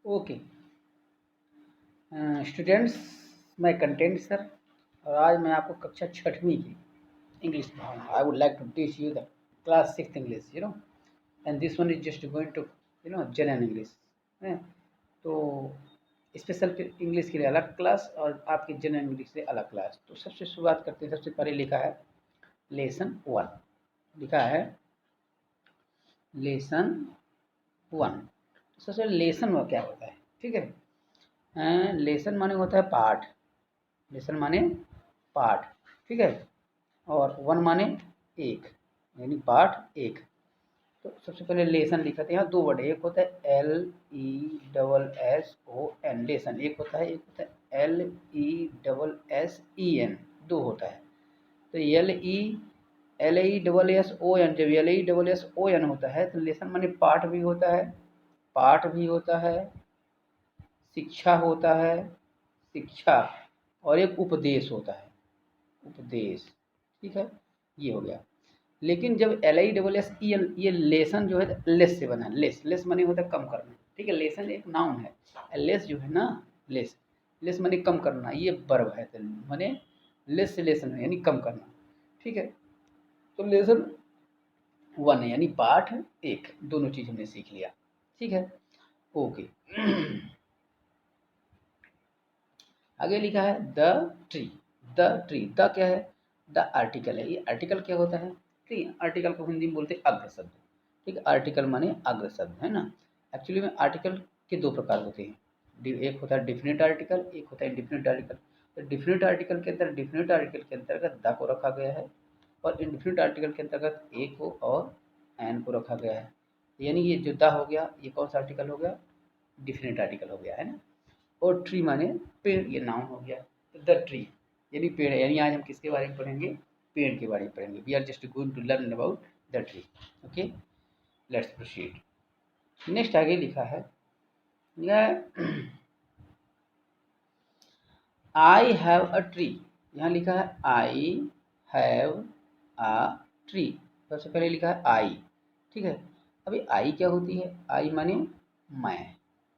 Okay students, मैं content sir, और आज मैं आपको कक्षा छठवीं की इंग्लिश पढ़ाऊँगा। I would like to teach you the class 6th English, and this one is just going to general English है। तो स्पेशल इंग्लिश के लिए अलग क्लास और आपकी जनरल इंग्लिश के लिए अलग क्लास। तो सबसे शुरुआत करते हैं। सबसे पहले लिखा है लेसन 1, लिखा है लेसन 1। सबसे पहले लेसन वो क्या होता है, ठीक है। लेसन माने होता है पाठ, लेसन माने पाठ, ठीक है। और 1 माने एक, यानी पाठ एक। तो सबसे पहले लेसन लिखा था, यहाँ 2 वर्ड है, एक होता है LESSON लेसन एक होता है, एक होता है LESSEN 2 होता है। तो LESSON, जब LESSON होता है तो लेसन माने पाठ भी होता है, पाठ भी होता है, शिक्षा होता है, शिक्षा, और एक उपदेश होता है, उपदेश, ठीक है। ये हो गया। लेकिन जब LISSEN, ये लेसन जो है लेस से बना है, लेस माने होता है कम करना, ठीक है। लेसन एक नाउन है, लेस जो है ना, लेस माने कम करना, ये वर्ब है, तो माने लेस से लेसन यानी कम करना, ठीक है। तो लेसन 1 है यानी पाठ एक, दोनों चीज हमने सीख लिया, ठीक है। ओके आगे लिखा है the tree, the tree, the क्या है, द आर्टिकल है। ये आर्टिकल क्या होता है, ठीक है। आर्टिकल को हिंदी में बोलते हैं अग्र शब्द, ठीक है। आर्टिकल माने अग्र शब्द, है ना। एक्चुअली में आर्टिकल के 2 प्रकार होते हैं, एक होता है डिफिनिट आर्टिकल, एक होता है इंडिफिनिट आर्टिकल। तो डिफिनिट आर्टिकल के अंदर, डिफिनिट आर्टिकल के अंतर्गत द को रखा गया है, और इंडिफिनिट आर्टिकल के अंतर्गत ए को और एन को रखा गया है। यानी ये जो द हो गया, ये कौन सा आर्टिकल हो गया, डिफिनिट आर्टिकल हो गया, है ना। और ट्री माने पेड़, ये नाउन हो गया। तो द ट्री यानी पेड़ है, यानी आज हम किसके बारे में पढ़ेंगे, पेड़ के बारे में पढ़ेंगे। We are just going to learn about the tree. Okay, let's proceed. Next आगे लिखा है आई हैव अ ट्री, यहाँ लिखा है आई हैव अ ट्री। सबसे पहले लिखा है आई, ठीक है। अभी आई क्या होती है, आई माने मैं,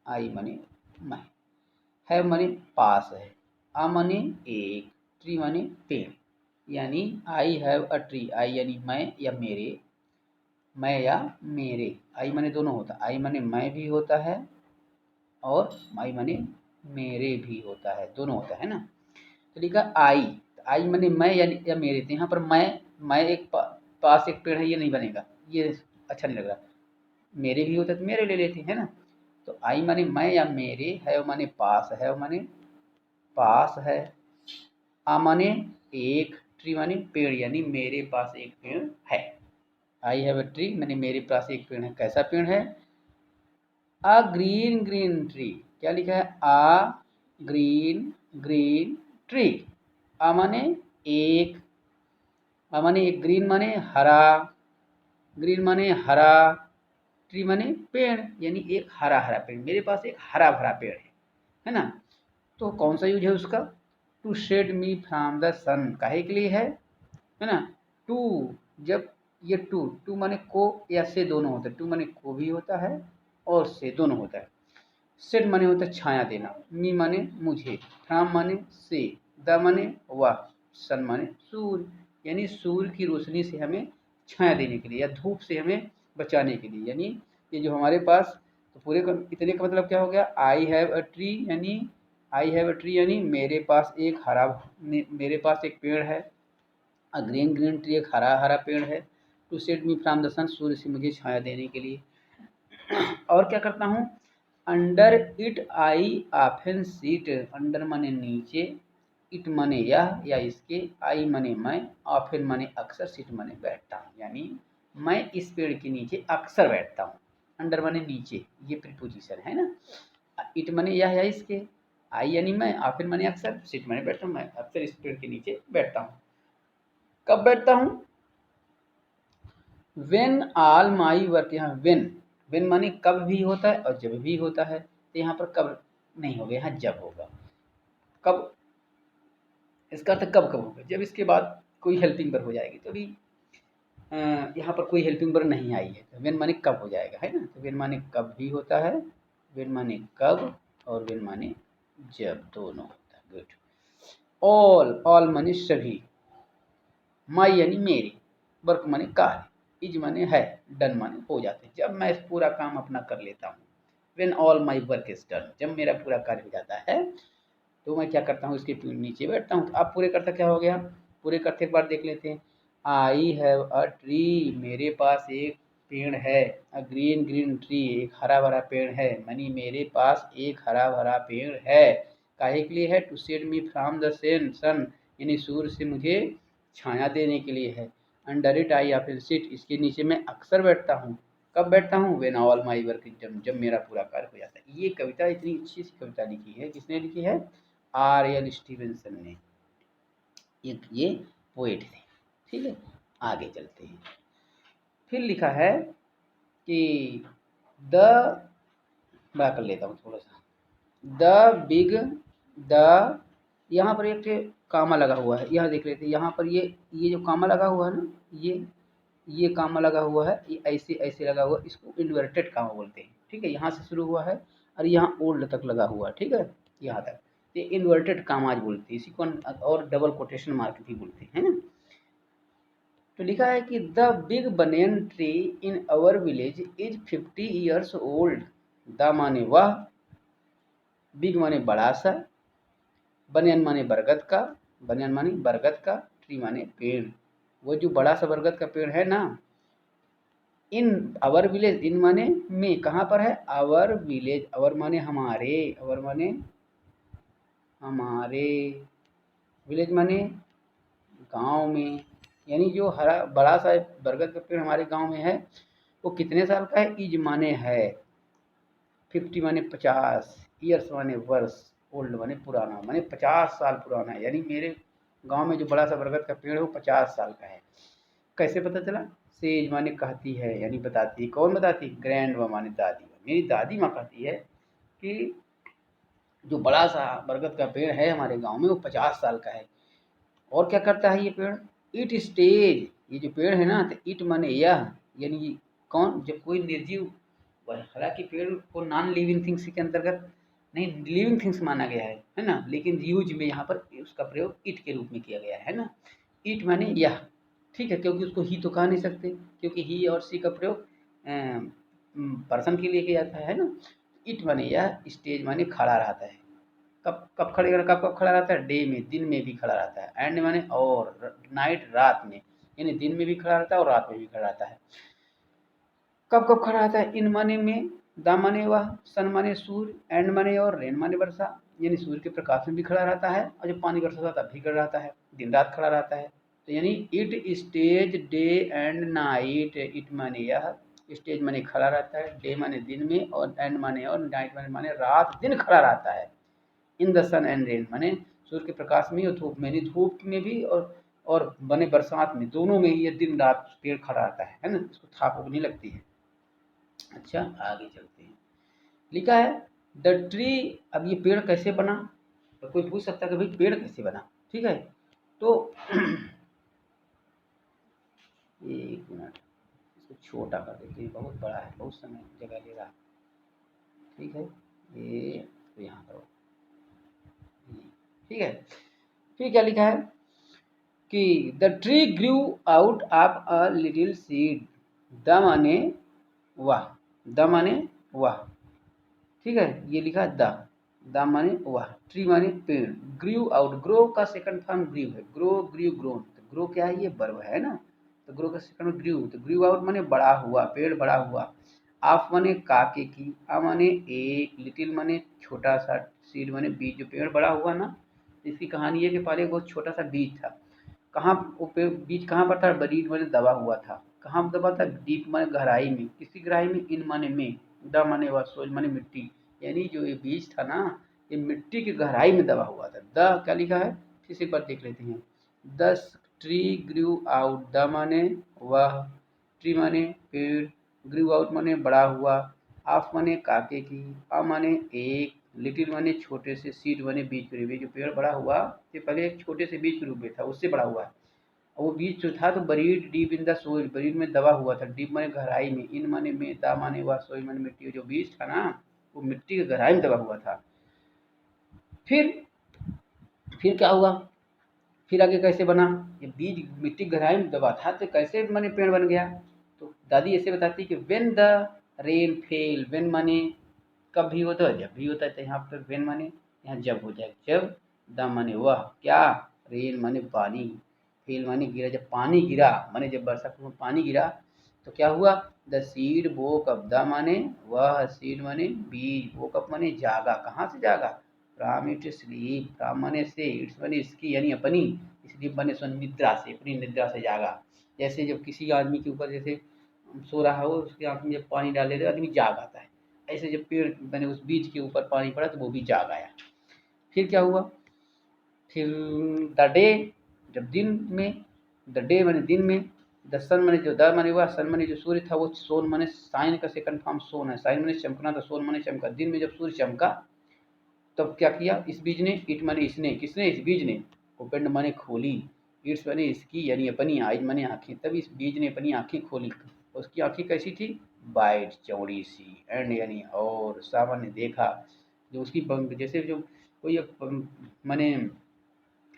आई माने मैं, हैव माने पास है, आ माने एक, ट्री माने पेड़। यानी आई हैव अ ट्री, आई यानी मैं या मेरे, मैं या मेरे, आई माने दोनों होता है, आई माने मैं भी होता है और आई माने मेरे भी होता है, दोनों होता है ना। तो लिखा आई, आई माने मैं या मेरे, तो यहाँ पर मैं एक पास एक पेड़ है, ये नहीं बनेगा, ये अच्छा नहीं लग रहा। मेरे भी होता है तो मेरे ले लेते हैं ना। तो आई माने मैं या मेरे, हैव माने पास, हैव माने पास है, आ माने एक, ट्री माने पेड़, यानी मेरे पास एक पेड़ है। आई हैव अ ट्री माने मेरे पास एक पेड़ है। कैसा पेड़ है, अ ग्रीन ग्रीन ट्री। क्या लिखा है, आ ग्रीन ग्रीन ट्री। आ माने एक, आ माने एक, ग्रीन माने हरा, ग्रीन माने हरा, ट्री माने पेड़, यानी एक हरा हरा पेड़, मेरे पास एक हरा भरा पेड़ है ना। तो कौन सा यूज है उसका, to shade me from the sun, काहे के लिए है ना। टू, जब ये टू, टू माने को या से दोनों होता है, टू माने को भी होता है और से दोनों होता है। शेड माने होता है छाया देना, मी माने मुझे, फ्रॉम माने से, द माने वह, सन माने सूर्य, यानी सूर्य की रोशनी से हमें छाया देने के लिए या धूप से हमें बचाने के लिए। यानी ये जो हमारे पास, तो पूरे इतने का मतलब क्या हो गया, आई हैव अ ट्री, यानी आई हैव अ ट्री यानी मेरे पास एक हरा, मेरे पास एक पेड़ है। अ ग्रीन ग्रीन ट्री, एक हरा हरा पेड़ है। To shade me from the sun, सूर्य से मुझे छाया देने के लिए। और क्या करता हूँ, under it I often seat, under माने नीचे, इट माने यह या इसके, आई माने मैं, ऑफन माने अक्सर, सीट माने बैठता हूँ, यानी मैं इस पेड़ के नीचे अक्सर बैठता हूँ। अंडर माने नीचे, ये प्रीपोजिशन है ना। इट माने यह या इसके, आई यानी मैं, ऑफन माने अक्सर, सीट माने बैठता हूँ, मैं अक्सर इस पेड़ के नीचे बैठता हूँ। कब बैठता हूँ, वेन ऑल माई वर्क, यहाँ वेन माने कब भी होता है और जब भी होता है, तो यहाँ पर कब नहीं होगा, यहाँ जब होगा। कब, इसका अर्थ कब कब होगा, जब इसके बाद कोई हेल्पिंग वर्ब हो जाएगी। तो अभी यहाँ पर कोई हेल्पिंग वर्ब नहीं आई है, तो वेन माने कब हो जाएगा, है ना। तो वेन माने कब भी होता है व्हेन माने कब और व्हेन माने जब, दोनों होता है। गुड। ऑल माने सभी, माई यानी मेरी, वर्क माने कार्य, इज माने है, डन माने हो जाते हैं। जब मैं पूरा काम अपना कर लेता हूँ, when all my work is done, जब मेरा पूरा कार्य हो जाता है तो मैं क्या करता हूँ, इसके नीचे बैठता हूँ। तो अब पूरे करता क्या हो गया, पूरे करते एक बार देख लेते हैं। आई हैव अ ट्री, मेरे पास एक पेड़ है। अ ग्रीन ग्रीन ट्री, एक हरा भरा पेड़ है। मनी, मेरे पास एक हरा भरा पेड़ है। काहे के लिए है, to shade me from the sun, यानी सूर्य से मुझे छाया देने के लिए है। Under it I often sit, इसके नीचे मैं अक्सर बैठता हूँ। कब बैठता हूँ, when all my work is done, जब मेरा पूरा कार्य हो जाता है। ये कविता इतनी अच्छी सी कविता लिखी है, किसने लिखी है, आर एल स्टीवेंसन ने। ये पोएट थे। ठीक है, आगे चलते हैं। फिर लिखा है कि द, मैं कर लेता हूँ थोड़ा सा, द बिग, द, यहाँ पर एक कामा लगा हुआ है, यहाँ देख लेते हैं। यहाँ पर ये जो कामा लगा हुआ है ना, ये कामा लगा हुआ है, ये ऐसे ऐसे लगा हुआ है, इसको इन्वर्टेड कामा बोलते हैं। ठीक है, यहाँ से शुरू हुआ है और यहाँ ओल्ड तक लगा हुआ है। ठीक है, यहाँ तक, ये इन्वर्टेड कामाज बोलते हैं इसी को, और डबल कोटेशन मार्क भी बोलते हैं ना। तो लिखा है कि the big banyan tree in our village is 50 years old. The माने वह, बिग माने बड़ा सा, बनियन माने बरगद का, बनियन माने बरगद का, ट्री माने पेड़। वो जो बड़ा सा बरगद का पेड़ है ना, इन अवर विलेज, इन माने में, कहाँ पर है, अवर विलेज, अवर माने हमारे, अवर माने हमारे, विलेज माने गांव में, यानी जो हरा बड़ा सा बरगद का पेड़ हमारे गांव में है, वो कितने साल का है, इज माने है, 50 माने 50, ईयर्स माने वर्ष, ओल्ड माने पुराना, माने 50 साल पुराना है। यानी मेरे गांव में जो बड़ा सा बरगद का पेड़ है वो 50 साल का है। कैसे पता चला, सेज माने कहती है, यानी बताती है। कौन बताती, ग्रैंड माँ माने दादी, मेरी दादी माँ कहती है कि जो बड़ा सा बरगद का पेड़ है हमारे गांव में वो 50 साल का है। और क्या करता है ये पेड़, इट स्टेज, ये जो पेड़ है ना, तो इट माने यह, यानी कौन, जब कोई निर्जीव, हालांकि पेड़ को नॉन लिविंग थिंग्स के अंतर्गत नहीं, लिविंग थिंग्स माना गया है ना, लेकिन यूज में यहाँ पर उसका प्रयोग इट के रूप में किया गया है ना। इट माने यह, ठीक है, क्योंकि उसको ही तो कहा नहीं सकते, क्योंकि ही और सी का प्रयोग पर्सन के लिए किया जाता है ना। इट माने यह, स्टेज माने खड़ा रहता है। कब कब खड़े कब कब खड़ा रहता है, डे में, दिन में भी खड़ा रहता है। एंड माने और, नाइट रात में, यानी दिन में भी खड़ा रहता है और रात में भी खड़ा रहता है। कब कब खड़ा रहता है, इन माने में, द माने वह, सन माने सूर्य, एंड माने और, रेन माने वर्षा, यानी सूर्य के प्रकाश में भी खड़ा रहता है और जब पानी बरसता है तब भी खड़ा रहता है, दिन रात खड़ा रहता है। तो यानी it stage day and night, it माने यह, स्टेज माने खड़ा रहता है, डे माने दिन में, और एंड माने और, नाइट माने रात दिन खड़ा रहता है। In the sun and rain माने सूर्य के प्रकाश में और धूप में, धूप में भी और बने बरसात में, दोनों में ये दिन रात पेड़ खड़ा रहता है ना, इसको थाप नहीं लगती है। अच्छा, आगे चलते हैं। लिखा है द ट्री, अब ये पेड़ कैसे बना, तो कोई पूछ सकता है कि भाई पेड़ कैसे बना। ठीक है, तो एक मिनट, इसको छोटा कर देते हैं, बहुत बड़ा है, बहुत समय जगह ले रहा। ठीक है, ये तो यहाँ करो। ठीक है, फिर क्या लिखा है कि the tree Guru out of a little seed. The माने वह, द माने वह, ठीक है, ये लिखा है द माने वह, ट्री माने पेड़, ग्रू आउट, ग्रो का सेकंड फॉर्म ग्रीव है, ग्रो ग्रीव ग्रोन, तो ग्रो क्या है, ये वर्ब है ना, तो ग्रो का सेकंड ग्रीव, तो ग्रीव आउट माने बड़ा हुआ, पेड़ बड़ा हुआ। ऑफ माने काके की, आ माने एक, लिटिल माने छोटा सा, सीड माने बीज, जो पेड़ बड़ा हुआ ना, इसकी कहानी है कि पहले एक बहुत छोटा सा बीज था। कहाँ वो पेड़ बीज कहाँ पर था, बरीड माने दबा हुआ था। कहाँ दबा था, डीप माने गहराई में, किसी गहराई में, इन माने में, द माने व, सोज माने मिट्टी, यानी जो ये बीज था ना, ये मिट्टी की गहराई में दबा हुआ था। द क्या लिखा है, फिर से एक बार देख लेते हैं। The tree Guru out, the माने वह, ट्री माने पेड़, ग्रू आउट माने बड़ा हुआ, ऑफ माने काके की, आ माने एक, लिटिल माने छोटे से, सीड माने बीज के रूप में, जो पेड़ बड़ा हुआ ये पहले एक छोटे से बीज के रूप में था, उससे बड़ा हुआ है। और वो बीज जो था तो buried deep in the soil, buried में दबा हुआ था, डीप माने गहराई में, इन माने में, दा माने व, सोइल माने मिट्टी, जो बीज था ना वो मिट्टी की गहराई में दबा हुआ था। फिर क्या हुआ, फिर आगे कैसे बना, ये बीज मिट्टी की गहराई में दबा था तो कैसे माने पेड़ बन गया। तो दादी ऐसे बताती कि when the rain fail, when माने कब भी होता है, जब भी होता है, तो यहाँ पर व्हेन माने यहाँ जब हो जाए, जब द माने वह क्या, रेन माने पानी, फेल माने गिरा, जब पानी गिरा माने जब वर्षा में पानी गिरा तो क्या हुआ, the seed woke up, the माने वह, सीड माने बीज, वोक अप माने जागा, कहाँ से जागा, फ्रॉम इट स्लीप, फ्रॉम माने से, इट्स माने इसकी यानी अपनी, स्लीप माने निद्रा से, अपनी निद्रा से जागा। जैसे जब किसी आदमी के ऊपर जैसे सो रहा हो उसकी आँख में जब पानी डाल देते तो आदमी जाग आता है, ऐसे जब पेड़ मैंने उस बीज के ऊपर पानी पड़ा तो वो भी जाग आया। फिर क्या हुआ, फिर द डे, जब दिन में, द डे माने दिन में, द सन माने जो द माने हुआ, सन माने जो सूर्य था वो सोन माने साइन का सेकंड फॉर्म सोन है, साइन माने चमकना तो सोन माने चमका, दिन में जब सूर्य चमका तब क्या किया इस बीज ने, इट माने इसने, किसने, इस बीज ने, ओपेंड माने खोली, इट्स माने इसकी यानी अपनी, आइज माने आंखें, तब इस बीज ने अपनी आंखें खोली, उसकी आंखें कैसी थी, वाइट चौड़ी सी, एंड यानी और, सावन ने देखा, जो उसकी जैसे जो कोई माने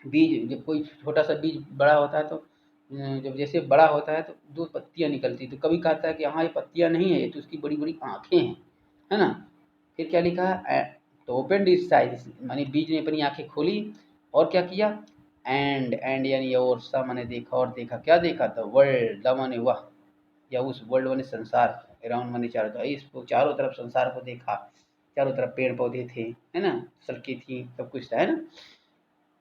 बीज, जब कोई छोटा सा बीज बड़ा होता है तो जब जैसे बड़ा होता है तो दो पत्तियां निकलती, तो कभी कहता है कि हाँ ये पत्तियां नहीं है, ये तो उसकी बड़ी बड़ी आंखें हैं, है ना। फिर क्या लिखा है, तो ओपन इट्स आइज माने बीज ने अपनी आंखें खोली, और क्या किया, एंड यानी और, सा माने देखा, और देखा, क्या देखा, द वर्ल्ड, द माने वह, या उस वर्ल्ड माने संसार, अराउंड माने चारों तरफ, इसको चारों तरफ संसार को देखा, चारों तरफ पेड़ पौधे थे, है ना, सड़कें थी, सब कुछ था, है ना।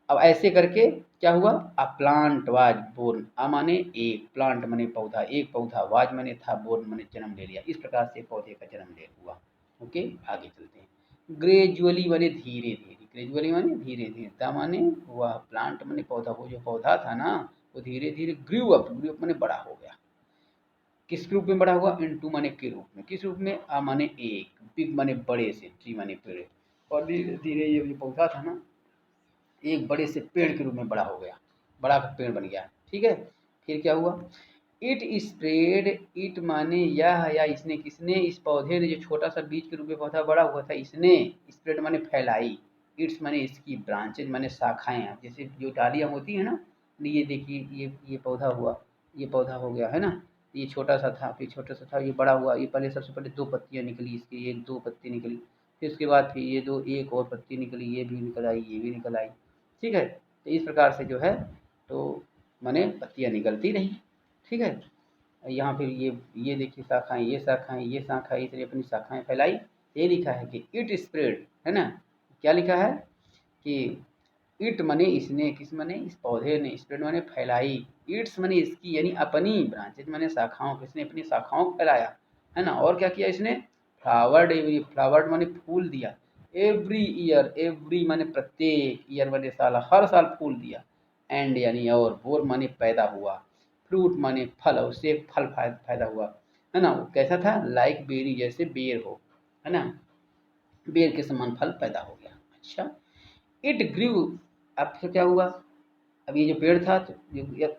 अब ऐसे करके क्या हुआ, अ प्लांट वाज बोर्न, अ माने एक, प्लांट माने पौधा, एक पौधा, वाज माने था, बोर्न माने जन्म ले लिया, इस प्रकार से पौधे का जन्म ले हुआ। ओके, आगे चलते हैं। ग्रेजुअली माने धीरे धीरे, ग्रेजुअली माने धीरे धीरे, द माने वह, प्लांट माने पौधा, वो जो पौधा था ना वो धीरे धीरे ग्रू अप, ग्रू अप माने बड़ा हो गया, किस रूप में बड़ा हुआ, इनटू माने के रूप में, किस रूप में, आ माने एक, बिग माने बड़े से, ट्री माने पेड़, और धीरे धीरे ये जो पौधा था ना एक बड़े से पेड़ के रूप में बड़ा हो गया, बड़ा पेड़ बन गया, ठीक है। फिर क्या हुआ, इट स्प्रेड, इट माने यह या इसने, किसने, इस पौधे ने जो छोटा सा बीज के रूप में पौधा बड़ा हुआ था इसने, स्प्रेड माने फैलाई, इट्स माने इसकी, ब्रांचेज माने शाखाएं, जैसे जो डालियां होती है ना, ये देखिए ये पौधा हुआ, ये पौधा हो गया, है ना, ये छोटा सा था, फिर छोटा सा था, ये बड़ा हुआ, ये पहले सबसे पहले दो पत्तियां निकली इसकी, ये दो पत्ती निकली, फिर उसके बाद फिर ये दो, एक और पत्ती निकली, ये भी निकल आई, ये भी निकल आई, ठीक है। तो इस प्रकार से जो है तो माने पत्तियां निकलती रही, ठीक है। यहाँ फिर ये देखिए शाखाएं, ये शाखाएं, ये शाखाएं, इसलिए अपनी शाखाएं फैलाई। ये लिखा है कि इट स्प्रेड, है ना, क्या लिखा है कि इट मने इसने, किस मने, इस पौधे ने, स्प्रेड मने फैलाई, इट्स मने इसकी यानी अपनी, ब्रांचेज मने शाखाओं, किसने अपनी शाखाओं को फैलाया, है ना, और क्या किया इसने, फ्लावर्ड एवरी, फ्लावर्ड माने फूल दिया, एवरी ईयर, एवरी माने प्रत्येक, ईयर माने साल, हर साल फूल दिया, एंड यानी और, बोर माने पैदा हुआ, फ्रूट माने फल, उससे फल फायदा हुआ, है ना, वो कैसा था, लाइक बेरी, जैसे बेर हो, है ना, बेर के समान फल पैदा हो गया। अच्छा, इट ग्रीव, अब फिर क्या हुआ, अब ये जो पेड़ था तो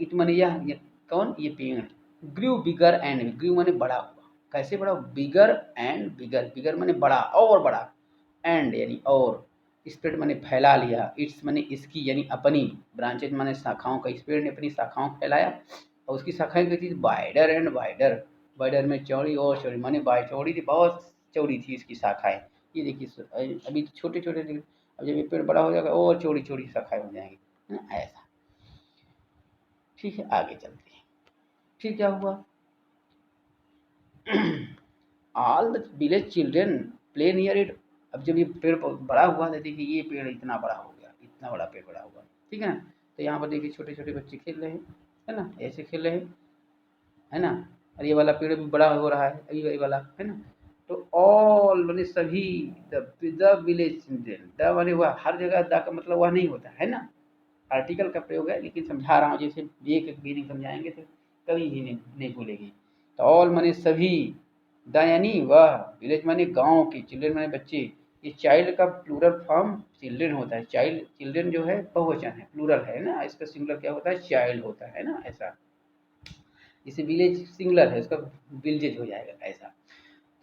इट माने यह, ये कौन, ये पेड़, ग्रीव बिगर एंड, ग्रीव माने बड़ा हुआ, कैसे बड़ा, बिगर एंड, बिगर, बिगर माने बड़ा और बड़ा, एंड यानी और, स्प्रेड माने फैला लिया, इट्स माने इसकी यानी अपनी, ब्रांचेज माने शाखाओं का, इस पेड़ ने अपनी शाखाओं को फैलाया, और उसकी शाखाएं क्या थी, वाइडर एंड वाइडर, वाइडर में चौड़ी और चौड़ी, माने बाई चौड़ी थी, बहुत चौड़ी थी इसकी शाखाएं, ये देखिए अभी तो छोटे छोटे, अब जब ये पेड़ बड़ा हो जाएगा और चौड़ी चौड़ी शाखाएं हो जाएंगी, है ना, ऐसा, ठीक है। आगे चलते हैं, फिर क्या हुआ, all the village children play near it, अब जब ये पेड़ बड़ा हुआ तो देखिए ये पेड़ इतना बड़ा हो गया, इतना बड़ा पेड़ बड़ा हुआ, ठीक है ना, तो यहाँ पर देखिए छोटे छोटे बच्चे खेल रहे हैं, है ना, ऐसे खेल रहे हैं, है ना, और ये वाला पेड़ भी बड़ा हो रहा है, अभी वाला, है ना, तो ऑल माने सभी, द विलेज चिल्ड्रेन, द माने वह, हर जगह द का मतलब वह नहीं होता है ना, आर्टिकल का प्रयोग है, लेकिन समझा रहा हूँ, जैसे एक एक मीनिंग समझाएंगे तो कभी भी नहीं भूलेगी। तो ऑल माने सभी, द यानी वह, विलेज माने गांव के, चिल्ड्रन माने बच्चे, ये चाइल्ड का प्लूरल फॉर्म चिल्ड्रन होता है, चाइल्ड, चिल्ड्रन जो है बहुवचन है, प्लूरल है ना, इसका सिंगुलर क्या होता है, चाइल्ड होता है ना, ऐसा, जैसे विलेज सिंगुलर है इसका विलेज हो जाएगा, ऐसा।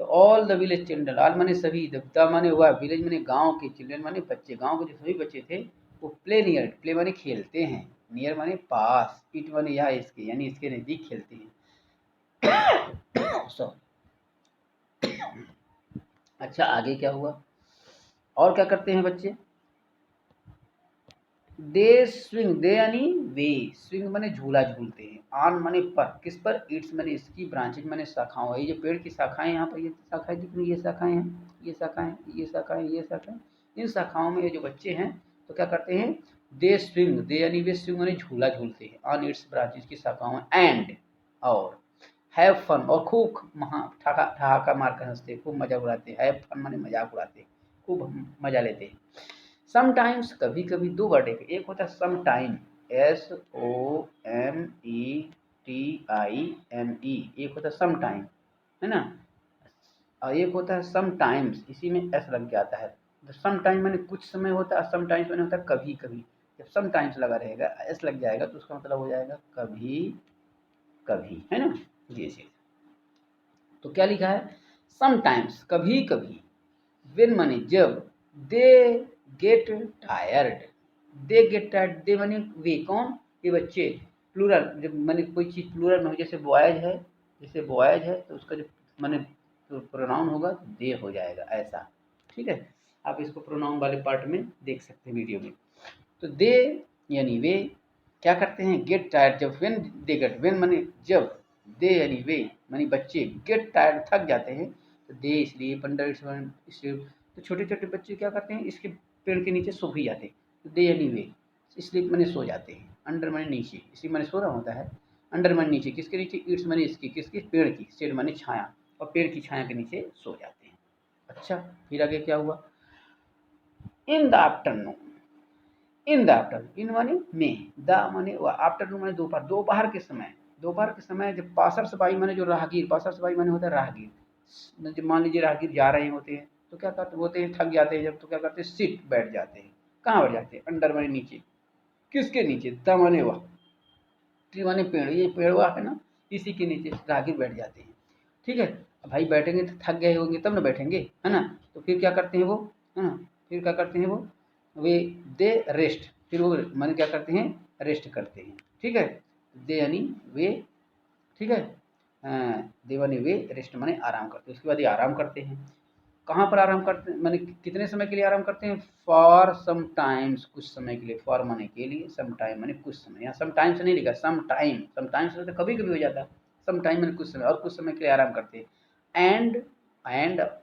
तो all the village children, all माने सभी, द माने हुआ, विलेज माने गांव के, चिल्ड्रन माने बच्चे, गांव के जो सभी बच्चे थे वो प्ले नियर, प्ले माने खेलते हैं, नियर माने पास, इट माने या इसके, यानी इसके नज़दीक खेलते हैं। सॉरी। अच्छा आगे क्या हुआ, और क्या करते हैं बच्चे, दे स्विंग, दे यानी वे, स्विंग माने झूला झूलते हैं, ऑन माने पर, किस पर, इट्स माने इसकी, ब्रांचेज माने शाखाओं, ये जो पेड़ की शाखाएं यहाँ पर, ये शाखाएं दिख रही, ये शाखाएं हैं, ये शाखाएं, ये शाखाएं, ये शाखाएं, इन शाखाओं में ये जो बच्चे हैं तो क्या करते हैं, दे स्विंग, दे यानी वे स्विंग माने झूला झूलते हैं, ऑन इट्स ब्रांचेज की शाखाओं, एंड और हैव फन, और खूब ठहाका मार कर हंसते, खूब मजा उड़ाते हैं, हैव फन माने मजाक उड़ाते हैं, खूब मजा लेते हैं। समटाइम्स कभी कभी, दो वर्ड है, एक होता है सम टाइम, SOMETIME, एक होता है सम टाइम, है ना, और एक होता है सम टाइम्स, इसी में एस लग जाता है। तो सम टाइम मैंने कुछ समय होता है, सम टाइम्स मैंने होता है कभी कभी, जब सम टाइम्स लगा रहेगा, एस लग जाएगा तो उसका मतलब हो जाएगा कभी कभी, है ना, ये चीज। तो क्या लिखा है, सम टाइम्स कभी कभी, वेन माने जब, they get tired, they get tired, they माने वे, कौन, ये बच्चे, प्लूरल, जब माने कोई चीज़ प्लूरल में हो, जैसे बॉयज है, जैसे बॉयज है तो उसका जो माने प्रोनाउन होगा तो दे हो जाएगा, ऐसा, ठीक है। आप इसको प्रोनाउन वाले पार्ट में देख सकते हैं वीडियो में। तो दे यानी वे क्या करते हैं, गेट टायर्ड, जब वेन दे गेट, वेन माने जब, दे यानी वे मानी बच्चे, गेट टायर्ड थक जाते हैं, तो दे इसलिए पंडर, इसलिए तो छोटे छोटे बच्चे क्या करते हैं, इसके पेड़ के नीचे सो भी जाते हैं, तो दे यानी वे इसलिए मैंने सो जाते हैं, अंडर माने नीचे, इसी माने सो रहा होता है, अंडर माने नीचे, किसके नीचे, इट्स माने इसकी, किसकी, पेड़ की, शेड माने छाया, और पेड़ की छाया के नीचे सो जाते हैं। अच्छा फिर आगे क्या हुआ, in the afternoon, in the afternoon, in माने में, द माने आफ्टरनून माने दोपहर, दोपहर के समय, दोपहर के समय जब पासर सपाई माने जो राहगीर, पासर सपाई माने होता है राहगीर, जब मान लीजिए राहगीर जा रहे होते हैं तो क्या करते होते हैं, थक जाते हैं जब, तो क्या करते हैं, सिट बैठ जाते हैं, कहाँ बैठ जाते हैं, अंडर माने नीचे, किसके नीचे, द माने वह, ट्री माने पेड़, ये पेड़ हुआ है ना, इसी के नीचे राहगीर बैठ जाते हैं, ठीक है। अब भाई बैठेंगे तो थक गए होंगे तब ना बैठेंगे, है ना, तो फिर क्या करते हैं वो, है ना, फिर क्या करते हैं वो, वे दे रेस्ट, फिर वो माने क्या करते हैं, रेस्ट करते हैं, ठीक है, दे यानी वे, ठीक है, दे माने वे, रेस्ट माने आराम करते हैं, उसके बाद ये आराम करते हैं, कहाँ पर आराम करते हैं, माने कितने समय के लिए आराम करते हैं, फॉर सम टाइम्स, कुछ समय के लिए, फॉर माने के लिए, सम टाइम माने कुछ समय, यहाँ सम टाइम्स नहीं लिखा, सम टाइम, सम टाइम्स तो कभी कभी हो जाता है, सम टाइम माने कुछ समय, और कुछ समय के लिए आराम करते हैं, एंड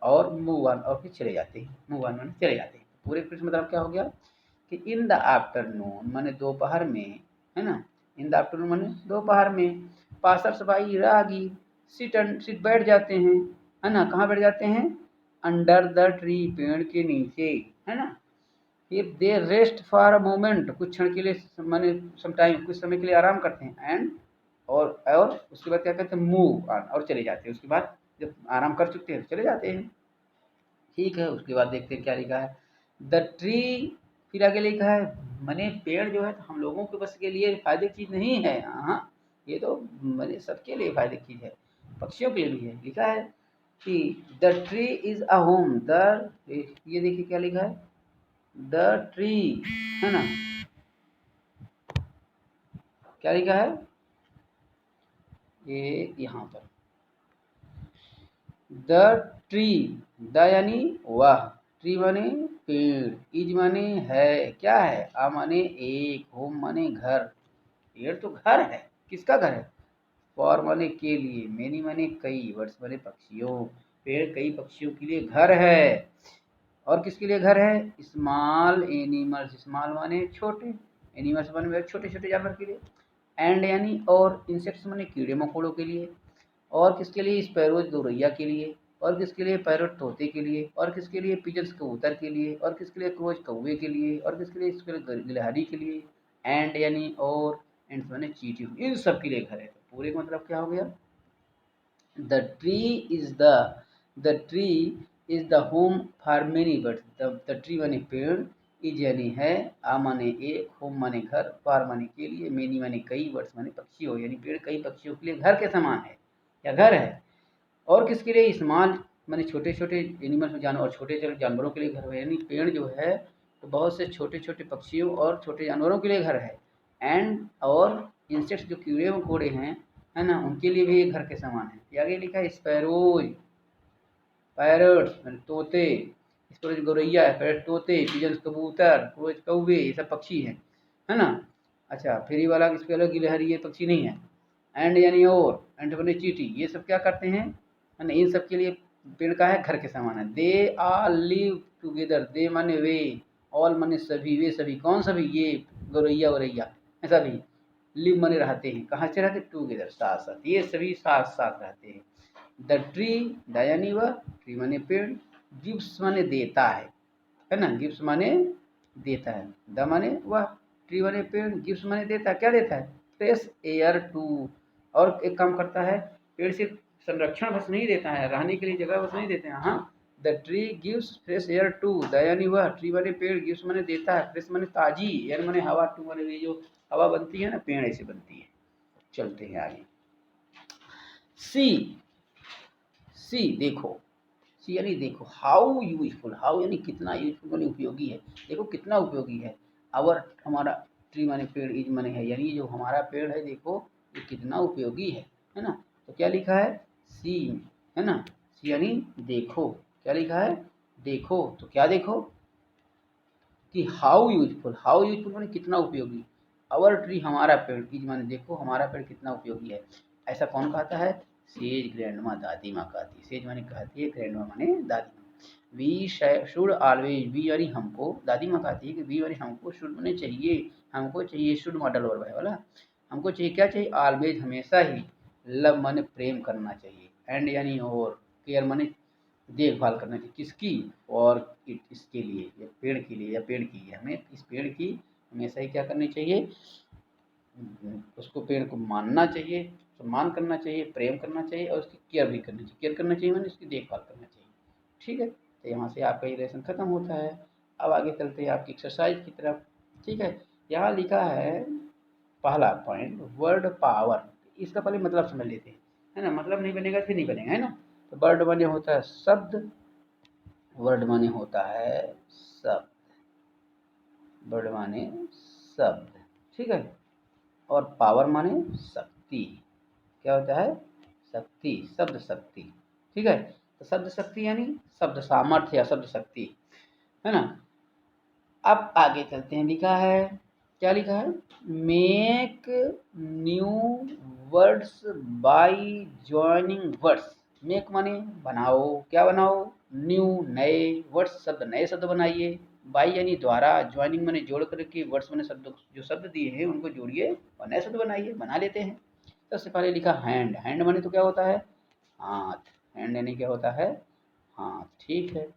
और मूव ऑन, और फिर चले जाते हैं, मूव ऑन माने चले जाते हैं, पूरे प्रश्न मतलब क्या हो गया कि इन द आफ्टरनून माने दोपहर में, है ना, इन द आफ्टरनून माने दोपहर में, पासर्स बाई रागी, सिट बैठ जाते हैं, है ना, कहाँ बैठ जाते हैं, अंडर द ट्री, पेड़ के नीचे, है ना, फिर दे रेस्ट फॉर अ मोमेंट, कुछ क्षण के लिए माने सम टाइम, कुछ समय के लिए आराम करते हैं, एंड और उसके बाद क्या कहते हैं, मूव ऑन, और चले जाते हैं, उसके बाद जब आराम कर चुके हैं चले जाते हैं, ठीक है। उसके बाद देखते हैं क्या लिखा है, द ट्री, फिर आगे लिखा है, मने पेड़ जो है तो हम लोगों के बस के लिए फायदे की चीज़ नहीं है, हाँ ये तो मने सबके लिए फायदे की चीज़ है, पक्षियों के लिए भी है, लिखा है कि the tree is a home, the, ये देखिए क्या लिखा है, द ट्री, है ना, क्या लिखा है, ये यहाँ पर द ट्री, द यानी वह, ट्री माने पेड़, इज माने है, क्या है, आ माने एक, होम माने घर, पेड़ तो घर है, किसका घर है, फॉर माने के लिए, मेनी माने कई, बर्ड्स माने पक्षियों, पेड़ कई पक्षियों के लिए घर है, और किसके लिए घर है, स्मॉल एनिमल्स, स्मॉल माने छोटे, एनिमल्स माने छोटे छोटे जानवर के लिए, एंड यानी और, इंसेक्ट्स माने कीड़े मकोड़ों के लिए, और किसके लिए, स्पैरोज गौरैया के लिए, और किसके लिए, पैरट तोते के लिए, और किसके लिए, पिजन्स कबूतर के लिए, और किसके लिए, क्रोज कौवे के लिए, और किसके लिए, गिलहरी के लिए, एंड यानी और, एंड माने चींटी, इन सब के लिए घर है, तो पूरे का मतलब क्या हो गया, the tree is the tree is the home for many birds, the tree माने पेड़, इज यानी है, आ माने एक, होम माने घर, फॉर माने के लिए, मेनी माने कई, बर्ड्स माने पक्षियों, यानी पेड़ कई पक्षियों के लिए घर के समान है या घर है, और किसके लिए, स्मॉल माने छोटे छोटे एनिमल्स जानवर और छोटे छोटे जानवरों के लिए घर है, यानी पेड़ जो है तो बहुत से छोटे छोटे पक्षियों और छोटे जानवरों के लिए घर है। एंड और इंसेक्ट्स जो कीड़े मकोड़े हैं, है ना, उनके लिए भी एक घर के समान है। ये आगे लिखा है स्पैरोज, पैरट्स मैंने तोते, स्पैरोज गौरैया है, पैरट तोते, पिजन्स कबूतर, क्रोज कौवे, ये सब पक्षी हैं, है ना। अच्छा, फिर ये वाला इसके अलग गिलहरी ये पक्षी नहीं है। एंड यानी और, एंड बने चींटी, ये सब क्या करते हैं, है ना, इन सब के लिए पेड़ का है घर के समान है। दे आल लिव टुगेदर, दे माने वे, ऑल माने सभी, वे सभी, कौन सभी, ये गौरैया वरैया सभी, लिव माने रहते हैं, कहाँ से रहते, टुगेदर साथ साथ, ये सभी साथ साथ रहते हैं। द ट्री, द यानी वह, ट्री माने पेड़, गिव्स माने देता है ना, गिव्स माने देता है, द माने वह, ट्री माने पेड़, गिव्स माने देता है, क्या देता है, फ्रेश एयर टू, और एक काम करता है, पेड़ सिर्फ संरक्षण बस नहीं देता है, रहने के लिए जगह बस नहीं देते हैं, हाँ, the tree gives fresh air to, the यानी वह, ट्री माने पेड़, गिव्स माने देता है, फ्रेश माने ताजी, एयर माने हवा, टू माने भी जो हवा बनती है ना पेड़ ऐसे बनती है। चलते हैं आगे। सी, सी देखो, सी यानी देखो, हाउ यूजफुल, हाउ यानी कितना यूजफुल माने उपयोगी है, देखो कितना उपयोगी है। आवर हमारा, ट्री माने पेड़, इज माने है, यानी जो हमारा पेड़ है देखो ये कितना उपयोगी है ना। तो क्या लिखा है, सी, है ना, सी यानी देखो, क्या लिखा है, देखो, तो क्या देखो कि हाउ यूजफुल, हाउ यूजफुल माने कितना उपयोगी, आवर ट्री हमारा पेड़, इज माने देखो हमारा पेड़ कितना उपयोगी है। ऐसा कौन कहता है, सेज ग्रैंडमा, दादी माँ कहती है, सेज माने कहती है, ग्रैंडमा माने दादी माँ। वी शुड ऑलवेज, वी यानी हमको, दादी माँ कहती है कि वी यानी हमको, शुड माने चाहिए, हमको चाहिए, शुड मॉडल वर्ब है वाला, हमको चाहिए, क्या चाहिए, ऑलवेज हमेशा ही, लव माने प्रेम करना चाहिए, एंड यानी और, केयर माने देखभाल करना चाहिए, किसकी, और इसके लिए, या पेड़ के लिए, या पेड़ की, हमें इस पेड़ की हमेशा ही क्या करनी चाहिए, उसको, पेड़ को मानना चाहिए, सम्मान करना चाहिए, प्रेम करना चाहिए, और उसकी केयर भी करनी चाहिए, केयर करना चाहिए मैंने उसकी देखभाल करना चाहिए। ठीक है, तो यहाँ से आपका ये लेसन खत्म होता है। अब आगे चलते हैं आपकी एक्सरसाइज की तरफ। ठीक है, यहाँ लिखा है पहला पॉइंट, वर्ड पावर, इसका पहले मतलब समझ लेते हैं, है ना, मतलब नहीं बनेगा फिर नहीं बनेगा, है ना। तो वर्ड माने होता है शब्द, वर्ड माने होता है शब्द, वर्ड माने शब्द, ठीक है, और पावर माने शक्ति, क्या होता है, शक्ति, शब्द शक्ति, ठीक है। तो शब्द शक्ति यानी शब्द सामर्थ्य या शब्द शक्ति, है ना। अब आगे चलते हैं, लिखा है, क्या लिखा है, make new words by joining words, make माने बनाओ, क्या बनाओ, न्यू नए, वर्ड्स शब्द, नए शब्द बनाइए, बाई यानी द्वारा, ज्वाइनिंग माने जोड़ करके, वर्ड्स माने शब्द, जो शब्द दिए हैं उनको जोड़िए और नए शब्द बनाइए, बना लेते हैं। सबसे पहले लिखा हैंड, हैंड माने तो क्या होता है, हाथ, हैंड यानी क्या होता है, हाथ, ठीक है।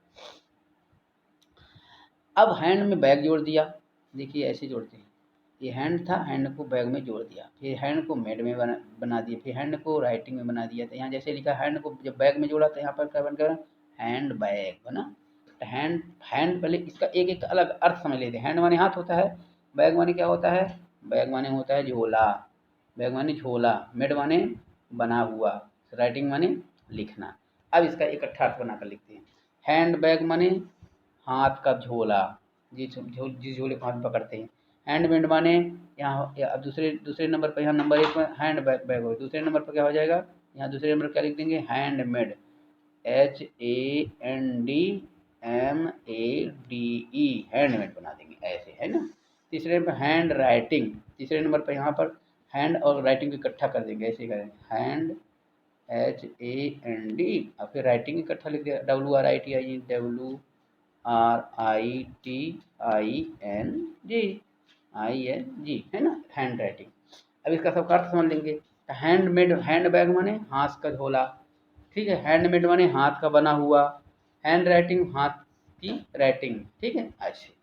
अब हैंड में बैग जोड़ दिया, देखिए ऐसे जोड़ते हैं, ये हैंड था, हैंड को बैग में जोड़ दिया, फिर हैंड को मेड में बना दिया, फिर हैंड को राइटिंग में बना दिया। तो यहाँ जैसे लिखा हैंड को जब बैग में जोड़ा तो यहाँ पर क्या बन गया, हैंड बैग बना। तो हैंड, हैंड पहले इसका एक एक अलग अर्थ समझ लेते हैं। हैंड माने हाथ होता है, बैग माने क्या होता है, बैग माने होता है झोला, बैग माने झोला, मेड माने बना हुआ, राइटिंग माने लिखना। अब इसका इकट्ठा अर्थ बनाकर लिखते हैं। हैंड बैग माने हाथ का झोला, जिस झोले को हाथ में पकड़ते हैं। हैंड बैंड माने यहाँ, अब दूसरे दूसरे नंबर पर, यहाँ नंबर एक में हैंड बैग बैग हो, दूसरे नंबर पर क्या हो जाएगा, यहाँ दूसरे नंबर क्या लिख देंगे, हैंड मेड, HANDMADE, हैंडमेड बना देंगे ऐसे, है ना। तीसरे नंबर हैंड राइटिंग, तीसरे नंबर पर यहाँ पर हैंड और राइटिंग को इकट्ठा कर देंगे, ऐसे करेंगे, हैंड HAND, और फिर राइटिंग इकट्ठा लिख दिया, WRITING, WRITING, है ना, हैंड राइटिंग। अब इसका सबका अर्थ समझ लेंगे। हैंडमेड, हैंड बैग माने हाथ का झोला, ठीक है, हैंडमेड माने हाथ का बना हुआ, हैंड राइटिंग हाथ की राइटिंग, ठीक है। ऐसे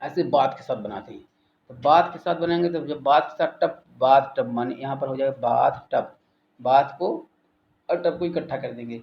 ऐसे बात के साथ बनाते हैं। तो बात के साथ बनाएंगे तो जब बात के साथ टब, बात टब माने यहाँ पर हो जाएगा बात टब, बात को और टब को इकट्ठा कर देंगे,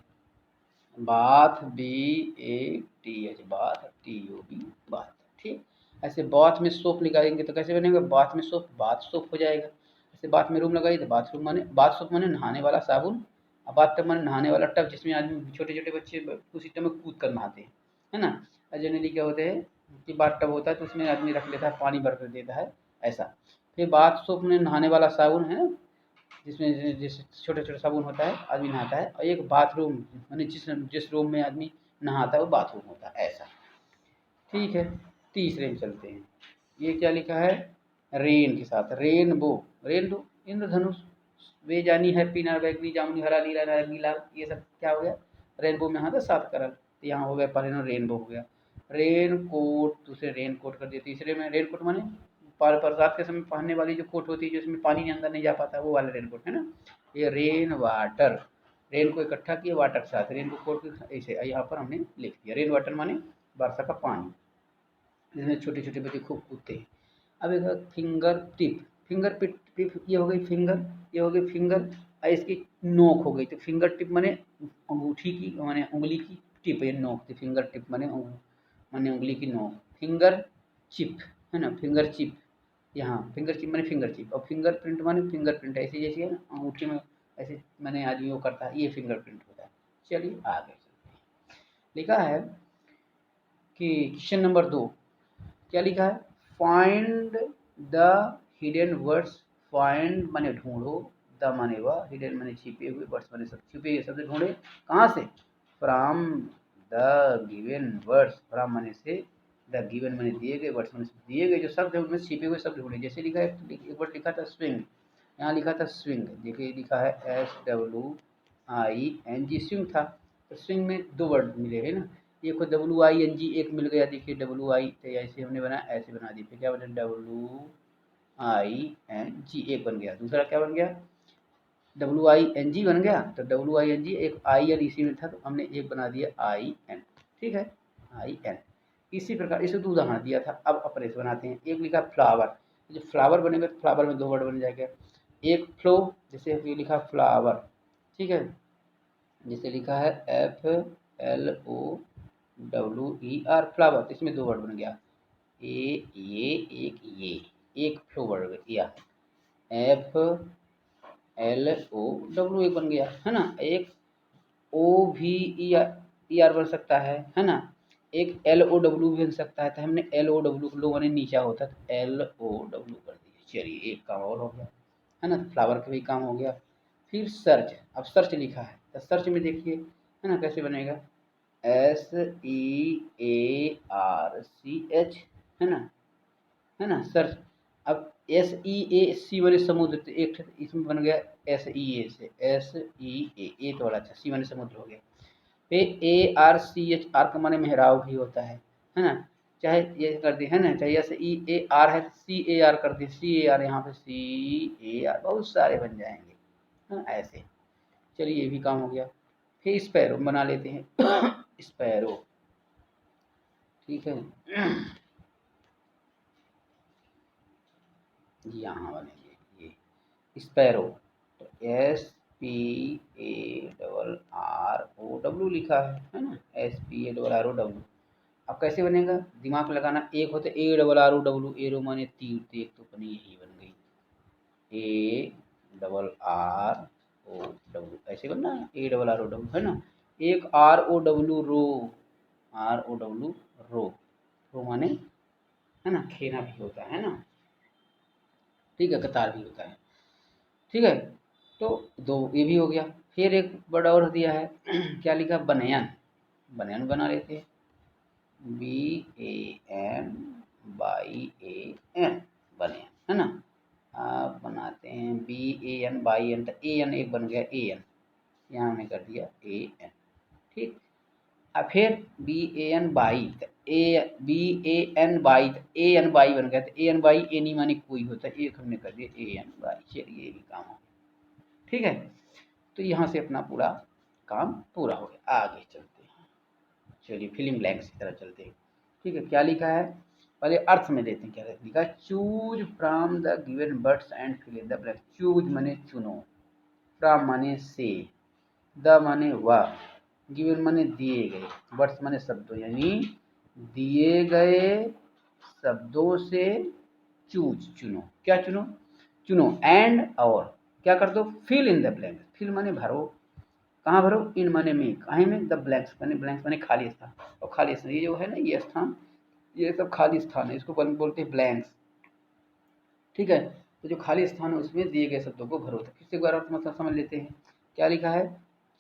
bath, BATH, bath, TOB, bath, ठीक। ऐसे बाथ में सोप लगाएंगे तो कैसे बनेगा, बाथ में सोप, बाथ सोप हो जाएगा। ऐसे बाथ में रूम लगाइए तो बाथरूम माने, बाथ सोप माने नहाने वाला साबुन, अब बाथ टब माने नहाने वाला टब, जिसमें आदमी छोटे छोटे बच्चे उसी टब में कूद कर नहाते हैं, है ना। जनरली क्या होते हैं कि बाथ टब होता है तो उसमें आदमी रख लेता है, पानी भर कर देता है ऐसा। फिर बाथ सोप में नहाने वाला साबुन है ना, जिसमें जैसे छोटे छोटे साबुन होता है, आदमी नहाता है। और एक बाथरूम माने जिस जिस रूम में आदमी नहाता है वो बाथरूम होता है ऐसा। ठीक है, तीसरे में चलते हैं। ये क्या लिखा है, रेन के साथ रेनबो। रेनबो इंद्रधनुष, वे जानी है पीना बैगनी जामुनी हरा नीला नारंगी लाल, ये सब क्या हो गया, रेनबो में यहाँ था 7 कलर, तो यहाँ हो गया पहले रेनबो हो गया। रेन कोट, दूसरे रेन कोट कर दिया। तीसरे में रेन कोट माने बरसात के समय पहनने वाली जो कोट होती है, जिसमें पानी के अंदर नहीं जा पाता, वो वाला रेन कोट है ना। ये रेन वाटर, रेन को इकट्ठा किया वाटर के साथ, रेन को कोट ऐसे यहाँ पर हमने लिख दिया। रेन वाटर माने वर्षा का पानी, जिसमें छोटे छोटे बच्चे खूब कूदते हैं। अब एक फिंगर टिप, फिंगर टिप ये हो गई फिंगर, ये हो गई फिंगर, और इसकी नोक हो गई। तो फिंगर टिप माने अंगूठी की माने उंगली की टिप, ये नोक थी। फिंगर टिप माने माने उंगली की नोक। फिंगर चिप है ना, फिंगर चिप, यहाँ फिंगर चिप माने फिंगर चिप। और फिंगर प्रिंट माने फिंगर प्रिंट ऐसे जैसे है ना अंगूठी में ऐसे माने आदमी वो करता है, ये फिंगर प्रिंट होता है। चलिए आगे चलते हैं। लिखा है कि क्वेश्चन नंबर 2 क्या लिखा है, find the hidden words. Find माने ढूंढो, द माने वह, हिडन माने छिपे हुए, वर्ड्स माने सब छिपे हुए शब्द ढूंढे। कहाँ से, from the given words, from माने से, द गिवन माने दिए गए, वर्ड्स माने दिए गए जो शब्द है उनमें छिपे हुए शब्द ढूंढे। जैसे लिखा है, एक वर्ड लिखा था स्विंग, यहाँ लिखा था स्विंग, देखिए लिखा है SWING, स्विंग था। तो स्विंग में 2 वर्ड मिले है ना, एक को WING एक मिल गया, देखिए WI, तो ऐसे हमने बनाया, ऐसे बना दी। फिर क्या बना, WING एक बन गया। दूसरा क्या बन गया, WING बन गया, तो WING एक IN इसी में था, तो हमने एक बना दिया IN। ठीक है, IN। इसी प्रकार इसे 2 उदाहरण दिया था। अब अपने से बनाते हैं। एक लिखा फ्लावर, जो फ्लावर बनेगा तो फ्लावर में 2 वर्ड बन जाएगा। एक फ्लो, जैसे ये लिखा फ्लावर, ठीक है, जैसे लिखा है FLOWER फ्लावर, तो इसमें 2 वर्ड बन गया, ये एक फ्लो वर्ड गया। FLOW एक बन गया है ना। एक OVER बन सकता है ना। एक LOW भी बन सकता है, तो हमने LOW, लो माने नीचा होता है, तो LOW कर दिया। चलिए एक काम और हो गया है ना, तो फ्लावर का भी काम हो गया। फिर सर्च, अब सर्च लिखा है, तो सर्च में देखिए है ना कैसे बनेगा, SEARCH है ना सर्च। अब SEAC वाले समुद्र, तो एक इसमें बन गया SEA से, SEA तो बड़ा अच्छा, सी वाले समुद्र हो गया। फिर ARCH, आर का माने मेहराब भी होता है ना। चाहे ये कर दिए है ना, चाहे SEAR है तो CAR कर दिए, CAR यहाँ पे CAR, बहुत सारे बन जाएंगे है ना ऐसे। चलिए ये भी काम हो गया। फिर स्पैरो बना लेते हैं स्पैरो, ठीक है, यहाँ बनेंगे ये स्पैरो, तो SPARROW लिखा है ना, SPARROW। अब कैसे बनेगा, दिमाग लगाना। एक होते ARROW, एरो माने तीर, तो एक तो अपनी यही बन गई ARROW, ऐसे बनना ARROW है ना। एक ROW रो, ROW रो, रो माने है ना खेना भी होता है ना, ठीक है, कतार भी होता है, ठीक है। तो 2 ये भी हो गया। फिर एक वर्ड और दिया है क्या लिखा, बनयान, बनयान बना लेते हैं, BAN बनयान है ना। आप बनाते हैं BAN बाई एन, तो AN एक बन गया AN, यहाँ हमने कर दिया AN, ठीक। अब फिर BAN बाई, तो BAN बाई, तो AN बाई बन गया, तो AN बाई एनी माने कोई होता है, एक हमने कर दिया AN बाई। चलिए ये भी काम हो गया, ठीक है। तो यहाँ से अपना पूरा काम पूरा हो गया। आगे चलते हैं, चलिए फिलिंग ब्लैंक्स की तरफ चलते हैं, ठीक है। क्या लिखा है, पहले अर्थ में देते हैं। क्या लिखा है, choose from the given words and fill in the blank. Choose माने चुनो, फ्रॉम माने से, द माने वह, गिवन माने दिए गए, वर्ड्स माने शब्दों, यानी दिए गए शब्दों से चूज चुनो, क्या चुनो, चुनो, एंड और क्या कर दो, fill in the blank, fill माने भरो, कहाँ भरो, इन माने में, कहाँ में, द ब्लैंक्स माने, ब्लैंक्स माने खाली स्थान, और खाली स्थान ये जो है ना, ये स्थान, ये सब खाली स्थान है, इसको बोलते हैं ब्लैंक्स। ठीक है, तो जो खाली स्थान है उसमें दिए गए शब्दों को भरो। तो किसके द्वारा मतलब समझ लेते हैं, क्या लिखा है,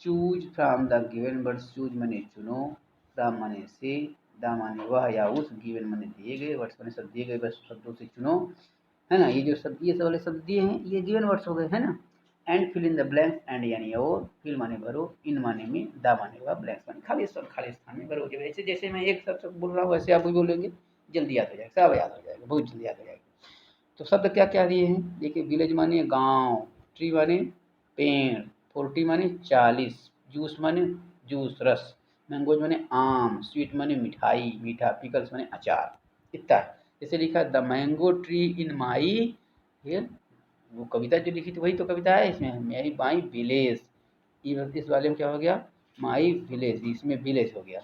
choose from the given words, choose माने चुनो, फ्रॉम माने से, द माने वह या उस, गिवन माने दिए गए, वर्ड्स माने शब्द, दिए गए बस शब्दों से चुनो, है ना। ये जो शब्द, ये सब वाले शब्द दिए हैं, ये गिवन वर्ड्स हो गए, है ना। And fill in the blanks, and यानी और, फिल माने भरो, इन माने में, द माने वह, ब्लैंक्स माने खाली स्थान में भरो। जैसे जैसे मैं एक शब्द बोल रहा हूँ वैसे आप भी बोलेंगे, जल्दी याद हो जाएगा, सब याद हो जाएगा, बहुत जल्दी याद हो जाएगा। तो शब्द क्या क्या दिए हैं, देखिए, विलेज माने गांव, ट्री माने पेड़, 40 माने 40, जूस माने जूस रस, मैंगोज माने आम, स्वीट माने मिठाई मीठा, पिकल्स माने अचार, इतना है। जैसे लिखा the mango tree in my here, वो कविता जो लिखी थी वही तो कविता है इसमें, मेरी माई विलेज, इस वाले में क्या हो गया, माई विलेज, इसमें विलेज हो गया।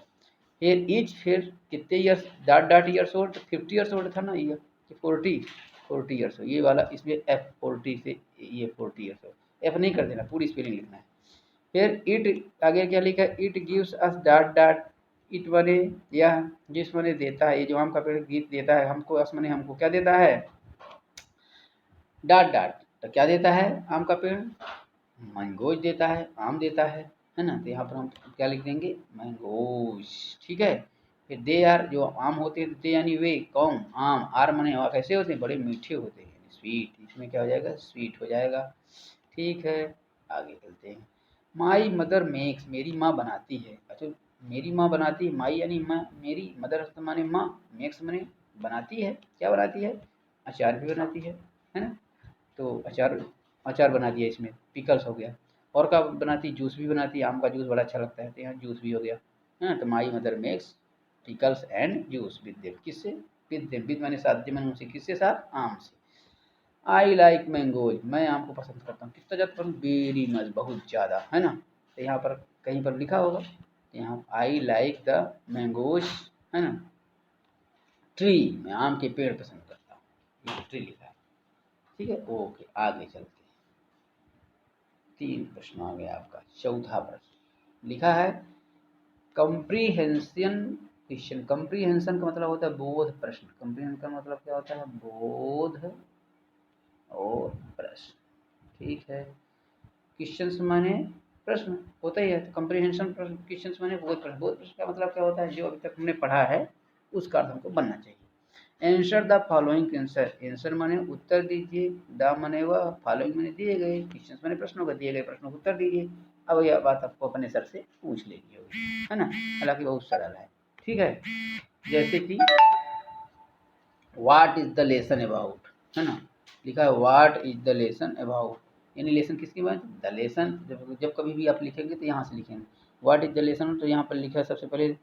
फिर ईच, फिर कितने years, dot dot years old, 50 years old था ना, ईयर 40 ईयर्स, ये वाला इसमें एफ 40 से ये 40 ईयर्स ओल्ड, एफ नहीं कर देना, पूरी स्पेलिंग लिखना है। फिर इट, आगे क्या लिखा है, it gives us dot dot, it बने, यह जिस बने देता है, ये जो आम का पेड़ गीत देता है हमको, अस मने हमको क्या देता है, डॉट डॉट, तो क्या देता है आम का पेड़, मैंगोज देता है, आम देता है ना। तो यहाँ पर हम क्या लिख देंगे, मैंगोज, ठीक है। फिर दे आर, जो आम होते हैं, दे यानी वे, कौन, आम, आर मने कैसे होते हैं, बड़े मीठे होते हैं, स्वीट, इसमें क्या हो जाएगा, स्वीट हो जाएगा। ठीक है, आगे चलते हैं। माई मदर मेक्स, मेरी माँ बनाती है, अच्छा, मेरी माँ बनाती है, माई यानी माँ, मेरी मदर माने माँ, मेक्स माने बनाती है, क्या बनाती है, अचार भी बनाती है ना। तो अचार, अचार बना दिया इसमें, पिकल्स हो गया, और क्या बनाती, जूस भी बनाती है, आम का जूस बड़ा अच्छा लगता है, तो यहाँ जूस भी हो गया, है ना। तो my mother makes pickles and juice with them, किससे, विद देम, विद मैंने साथ, मैंने उनसे, किससे साथ, आम से। आई लाइक मैंगोज, मैं आम को पसंद करता हूँ, कितना ज़्यादा पसंद, वेरी मच, बहुत ज़्यादा, है ना। तो यहाँ पर कहीं पर लिखा होगा, यहाँ आई लाइक द मैंगोज, है ना, ट्री, मैं आम के पेड़ पसंद करता हूँ, ये ट्री लिखा है, ठीक है। ओके, आगे चलते हैं। 3 प्रश्न आ गया आपका। चौथा प्रश्न लिखा है, कंप्रीहेंशन क्वेश्चन, कंप्रीहेंशन का मतलब होता है बोध प्रश्न, कंप्रीहेंशन का मतलब क्या होता है, बोध और प्रश्न, ठीक है। क्वेश्चंस माने प्रश्न होता ही है, तो कंप्रीहेंशन प्रश्न, क्वेश्चंस माने बोध प्रश्न, बोध प्रश्न का मतलब क्या होता है, जो अभी तक हमने पढ़ा है उसका अर्थ हमको बनना चाहिए। Answer the following answer, answer माने उत्तर दीजिए, द माने वह, फॉलोइंग माने दिए गए, क्वेश्चंस माने प्रश्नों का, दिए गए प्रश्नों का उत्तर दीजिए। अब यह बात आपको अपने सर से पूछ लेनी होगी, है ना, हालांकि बहुत सरल है, ठीक है। जैसे कि what is the lesson about, है ना, लिखा है what is the lesson about, यानी लेसन किसकी बात, द लेसन, जब कभी भी आप लिखेंगे तो यहाँ से लिखेंगे व्हाट इज द लेसन, तो यहाँ पर लिखा है सबसे पहले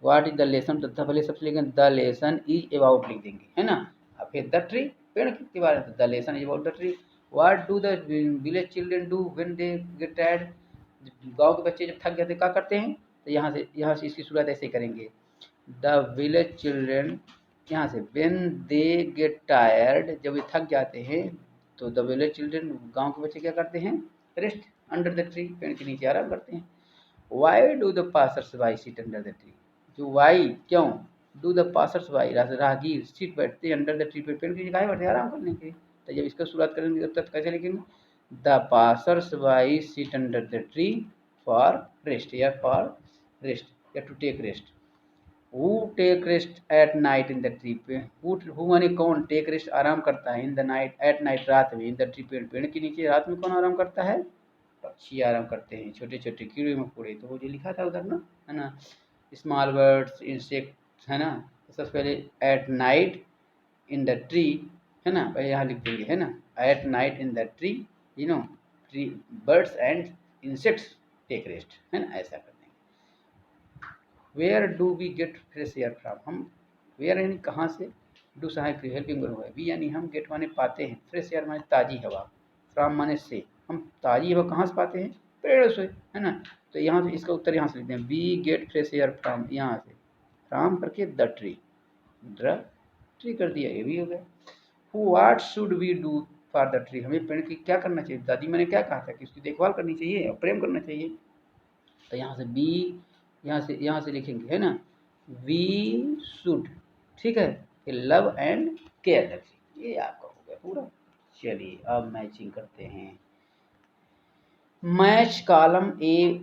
व्हाट इज द लेसन, तो पहले सबसे लिखेंगे द लेसन इज अबाउट लिख देंगे, है ना। और फिर द ट्री, पेड़ के बारे में, the lesson is about the tree. What do the village children do when they get tired, गाँव के बच्चे जब थक जाते क्या करते हैं, तो यहाँ से इसकी शुरुआत ऐसे करेंगे, द विलेज चिल्ड्रन, यहाँ से व्हेन दे गेट टायर्ड, जब ये थक जाते हैं, तो द विलेज चिल्ड्रन, गाँव के बच्चे क्या करते हैं, रेस्ट अंडर द ट्री, पेड़ के नीचे आराम करते हैं। Why do the passers by sit under the tree, जो वाई क्यों, डू द पासर्स बाई राहगीर सिट बैठते अंडर द ट्री, पेड़ के नीचे काहे बैठते, आराम करने के लिए। तो जब इसका शुरुआत करेंगे तब तक कैसे लिखेंगे, the passers by sit under the tree for rest, या फॉर रेस्ट, या to take rest. Who take rest at night in the tree, पे हु माने कौन, टेक रेस्ट आराम करता है, in the night, at night रात में, इन द ट्री पेड़, पेड़ के नीचे रात में कौन आराम करता है, पक्षी आराम करते हैं, छोटे छोटे कीड़े मकोड़े, तो वो जो लिखा था उधर ना, है ना, स्मॉल बर्ड्स इंसेक्ट, है ना। तो सबसे पहले at night in the tree, है ना, पहले यहाँ लिख देंगे, है ना, at night in the tree, you know, tree birds and insects take rest, है ना, ऐसा कर देंगे। Where do we get fresh air from, हम वेयर यानी कहाँ से, डू सहायक हेल्पिंग वर्ब है, वी यानी हम, गेट माने पाते हैं, फ्रेश एयर माने ताज़ी हवा, फ्रॉम माने से, हम ताज़ी हवा कहाँ से पाते हैं, पेड़ों से, है ना। तो यहाँ से इसका उत्तर यहाँ से लिखते हैं, we get fresh air from, यहाँ से फ्रॉम करके द ट्री, द ट्री कर दिया, ये भी हो गया। What should we do for the tree, हमें पेड़ की क्या करना चाहिए, दादी मैंने क्या कहा था कि उसकी देखभाल करनी चाहिए और प्रेम करना चाहिए, तो यहाँ से बी, यहाँ से लिखेंगे, है ना, वी शुड, ठीक है, फिर लव एंड केयर रखिए, ये आपका हो गया पूरा। चलिए अब मैचिंग करते हैं। Match column A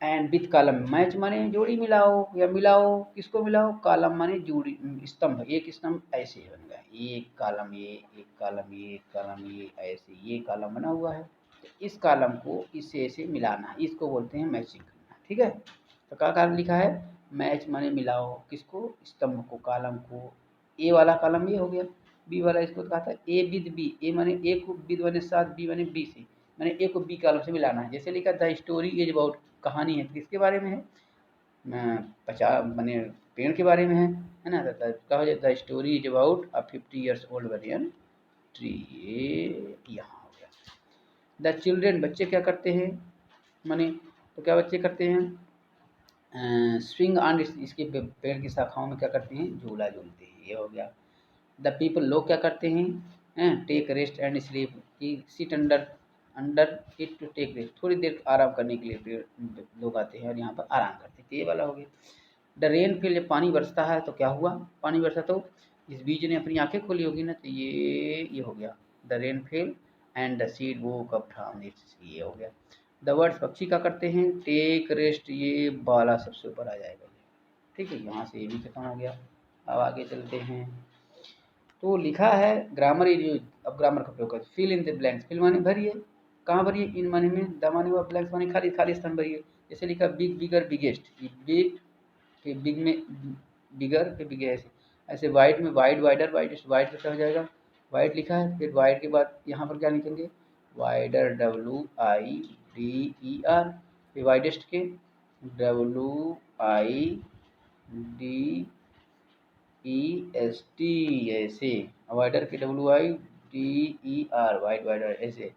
and with column, match माने जोड़ी मिलाओ या मिलाओ, किसको मिलाओ, कॉलम माने जोड़ी, स्तंभ, एक स्तंभ ऐसे बन गया, एक कॉलम ये, एक कॉलम ये, एक कॉलम ये, ऐसे ये कॉलम बना हुआ है, तो इस कॉलम को इससे ऐसे मिलाना है, इसको बोलते हैं मैचिंग करना, ठीक है। तो क्या कारण लिखा है, मैच माने मिलाओ, किसको, स्तंभ को, कॉलम को, ए वाला कॉलम ये हो गया, बी वाला इसको कहा था ए विद बी, ए माने ए को, विद माने साथ, बी माने बी से, मैंने ए को बी कॉलम से मिलाना है। जैसे लिखा द स्टोरी इज अबाउट, कहानी है किसके बारे में है, मैंने पेड़ के बारे में है ना, कहा जाए the story is about a 50 years old banyan tree, ये यहाँ हो गया। द चिल्ड्रेन, बच्चे क्या करते हैं, माने तो क्या बच्चे करते हैं, स्विंग ऑन, इसके पेड़ की शाखाओं में क्या करते हैं, झूला झूलते हैं, ये हो गया। द पीपल, लोग क्या करते हैं, टेक रेस्ट एंड स्लीप, की sit under, under it to take rest, थोड़ी देर आराम करने के लिए लोग आते हैं और यहाँ पर आराम करते हैं, तो ये वाला हो गया। द रेन फील, जब पानी बरसता है तो क्या हुआ, पानी बरसा तो इस बीज ने अपनी आंखें खोली होगी ना, तो ये हो गया the rain feel and the seed वो कब फ्रॉम इट्स, ये हो गया। द वर्ड्स, पक्षी क्या करते हैं, टेक रेस्ट, ये बाला सबसे ऊपर आ जाएगा, ठीक है, यहाँ से ये भी खत्म हो गया। अब आगे चलते हैं, तो लिखा है ग्रामर इज यूज, अब ग्रामर का प्रयोग कर, fill in the blanks, fill माने भरिए, कहाँ भरिए, इन माने में, द माने हुआ, ब्लैंक्स माने खाली खाली स्थान भरिए। जैसे लिखा बिग बिगर बिगेस्ट, ये बिग, फिर बिग में बिगर, फिर बिग ऐसे, ऐसे वाइड में वाइड वाइडर वाइडेस्ट, वाइड कैसा हो जाएगा, वाइड लिखा है, फिर वाइड के बाद यहाँ पर क्या लिखेंगे, वाइडर, WIDER, फिर वाइडेस्ट के WIDEST, ऐसे, वाइडर के WIDER, वाइड वाइडर ऐसे।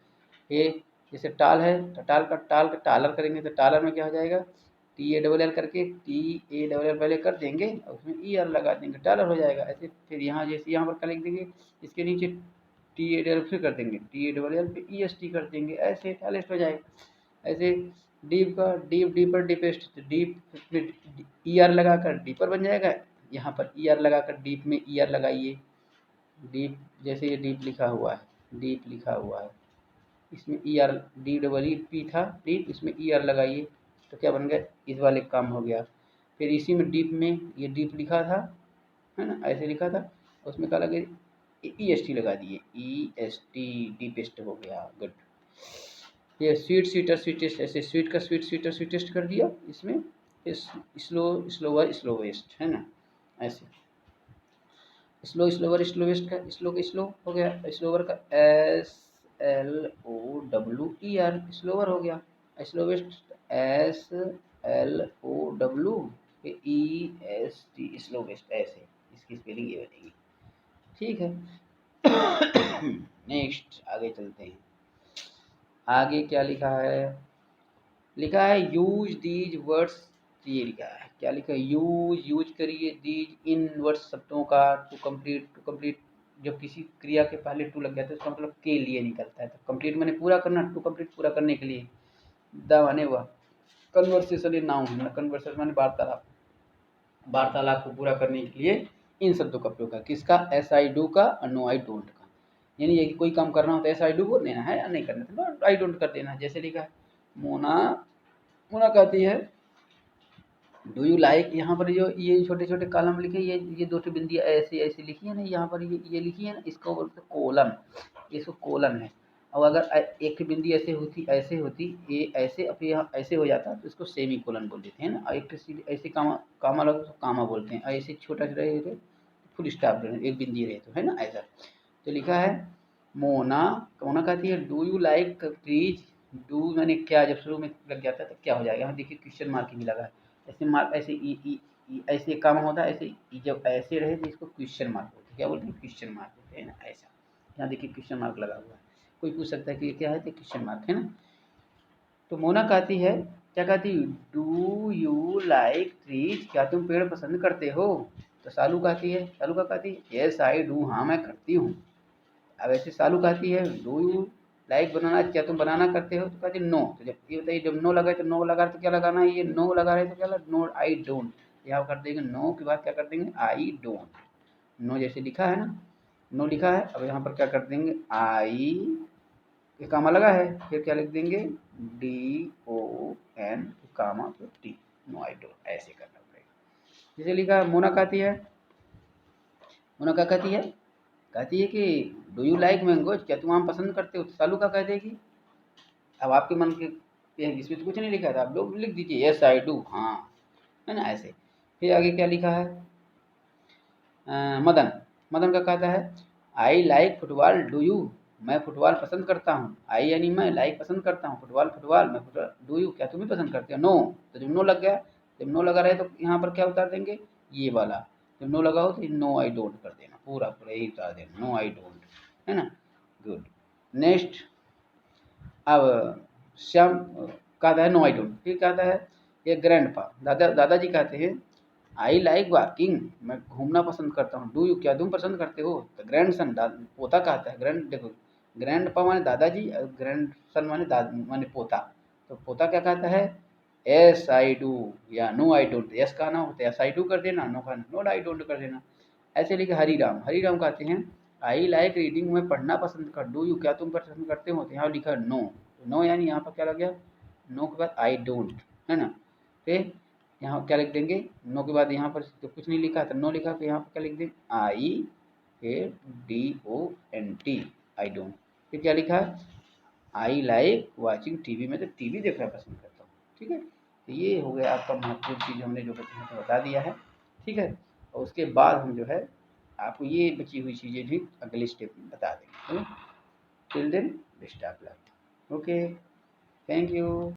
फिर जैसे टाल है तो टाल का टालर करेंगे तो टालर में क्या हो जाएगा, TALL करके TALL पहले कर देंगे और उसमें ER लगा देंगे, टालर हो जाएगा ऐसे। फिर यहाँ जैसे यहाँ पर क्या लिख देंगे, इसके नीचे TALL फिर कर देंगे, TALL पे EST कर देंगे, ऐसे टालेस्ट हो जाएगा। ऐसे डीप का डीप, डीपर, डीपेस्ट, डीप में ER लगाकर डीपर बन जाएगा, यहाँ पर ER लगाकर डीप में ER लगाइए, डीप, जैसे ये डीप लिखा हुआ है, डीप लिखा हुआ है, इसमें ER, DEEP था डीप, इसमें ER लगाइए तो क्या बन गया, इस वाले काम हो गया। फिर इसी में डीप में ये डीप लिखा था, है ना, ऐसे लिखा था, उसमें क्या लगे, EST लगा दिए, EST, डीपेस्ट हो गया, गुड। ये स्वीट स्वीटर स्वीटेस्ट, ऐसे स्वीट का स्वीट स्वीटर स्वीटेस्ट कर दिया, इसमें स्लो स्लोवर स्लोवेस्ट, है ना, ऐसे स्लो स्लोवर स्लोवेस्ट का स्लो का स्लो हो गया, स्लोवर का SLOWER, स्लोवर हो गया, स्लोवेस्ट SLOWEST, स्लोवेस्ट, ऐसे इसकी स्पेलिंग ये बनेगी, ठीक है। नेक्स्ट आगे चलते हैं, आगे क्या लिखा है, लिखा है यूज दीज वर्ड्स, ये लिखा है, क्या लिखा है, यूज करिए दीज इन वर्ड्स, शब्दों का, टू कंप्लीट, जब किसी क्रिया के पहले टू लग जाता है उसका मतलब के लिए निकलता है, तो कंप्लीट माने पूरा करना, टू कंप्लीट पूरा करने के लिए, द माने वह, कन्वर्सेशन इन नाउन है, कन्वर्सेशन माने वार्तालाप, वार्तालाप को पूरा करने के लिए इन शब्दों का प्रयोग है, किसका, एस आई डू का और नो आई डोंट का, यानी ये कि कोई काम करना हो तो एस आई डू बोल देना है, या नहीं करना तो नो आई डोंट कर देना है। जैसे लिखा है मोना, मोना कहती है डू यू लाइक, यहाँ पर जो ये छोटे छोटे कॉलम लिखे, ये दो बिंदियाँ ऐसे ऐसे लिखी है ना, यहाँ पर ये लिखी है ना, इसको बोलते हैं कोलन, इसको कोलन है। और अगर एक बिंदी ऐसे होती ये ऐसे, अब यहाँ ऐसे हो जाता तो इसको सेमी कोलन बोल देते हैं ना, और एक ऐसे कामा लगे तो कामा बोलते हैं, और ऐसे छोटा छोटा रहे फुल स्टॉप रहे, एक बिंदी रहे तो, है ना, ऐसा। तो लिखा है मोना, मोना कहती है do you like trees, do मैंने क्या, जब शुरू में लग जाता है तो क्या हो जाएगा, यहाँ देखिए क्वेश्चन मार्क भी लगा है, ऐसे मार्क ऐसे ऐसे काम होता है, ऐसे जब ऐसे रहे तो इसको क्वेश्चन मार्क बोलते हैं, क्या बोलते हैं, क्वेश्चन मार्क बोलते हैं ना, ऐसा। यहाँ देखिए क्वेश्चन मार्क लगा हुआ है, कोई पूछ सकता है कि ये क्या है, तो क्वेश्चन मार्क है ना। तो मोना कहती है, क्या कहती, डू यू लाइक ट्रीज, क्या तुम पेड़ पसंद करते हो, तो सालू कहती है, सालू का कहती है यस आई डू, हाँ मैं करती हूँ। अब ऐसे सालू कहती है डू यू लाइक बनाना क्या तुम बनाना करते हो? तो कहते नो। तो जब ये बताइए जब नो लगा तो नो लगा तो क्या लगाना है? ये नो लगा रहे तो क्या लगा? No I don't. यहाँ कर देंगे नो के बाद क्या कर देंगे? I don't. नो जैसे लिखा है ना, नो लिखा है, अब यहाँ पर क्या कर देंगे? आई, ये कामा लगा है, फिर क्या लिख देंगे? डी ओ एन कामा फिर टी, नो आई डोंट, ऐसे करना पड़ेगा। जैसे लिखा है मोना कहती है, मोना क्या कहती है? कहती है कि डू यू लाइक मैंगोज, क्या तुम आम पसंद करते हो? तो सालू क्या कह देगी? अब आपके मन के इसमें तो कुछ नहीं लिखा था, आप लोग लिख दीजिए यस आई डू, हाँ, है ना ऐसे। फिर आगे क्या लिखा है? मदन, मदन का कहता है I like football do you, मैं फुटबॉल पसंद करता हूँ। आई यानी मैं, लाइक पसंद करता हूँ, फुटबॉल फुटबॉल, मैं फुटबॉल, डू यू क्या तुम भी पसंद करते हो? नो। तो जब नो लग गया, जब नो लगा रहे तो यहाँ पर क्या उतार देंगे? ये वाला। जब नो लगा हो तो नो आई डोंट कर देना, पूरा पूरा यही उतार देना, नो आई डोंट, है ना। गुड। नेक्स्ट, अब श्याम कहता है नो आई डोंट। फिर कहता है ये ग्रैंडपा, दादाजी कहते हैं आई लाइक वॉकिंग, मैं घूमना पसंद करता हूँ। डू यू क्या तुम पसंद करते हो? तो ग्रैंडसन, पोता कहता है, देखो ग्रैंडपा माने दादाजी और ग्रैंडसन माने माने पोता। तो पोता क्या कहता है? एस आई डू या नो आई डोंट। यस कहना हो तो एस आई डू कर देना, नो कहना नो आई डोंट कर देना। ऐसे लिखे हरीराम, हरीराम कहते हैं आई लाइक रीडिंग, मैं पढ़ना पसंद कर। डू यू क्या तुम पसंद करते हो? तो यहाँ लिखा नो, नो यानी यहाँ पर क्या लग गया? नो के बाद आई डोंट, है ना। फिर यहाँ क्या लिख देंगे? नो के बाद यहाँ पर तो कुछ नहीं लिखा था, नो लिखा, तो यहाँ पर क्या लिख देंगे? आई, फिर D O N T, I don't. फिर क्या लिखा है? आई लाइक वाचिंग टीवी, में तो टीवी देखना पसंद करता हूँ। ठीक है, तो ये हो गया आपका महत्वपूर्ण चीज़, हमने जो बता दिया है। ठीक है, और उसके बाद हम जो है आपको ये बची हुई चीज़ें भी अगले स्टेप में बता देंगे। Till then best of luck. Okay, thank you.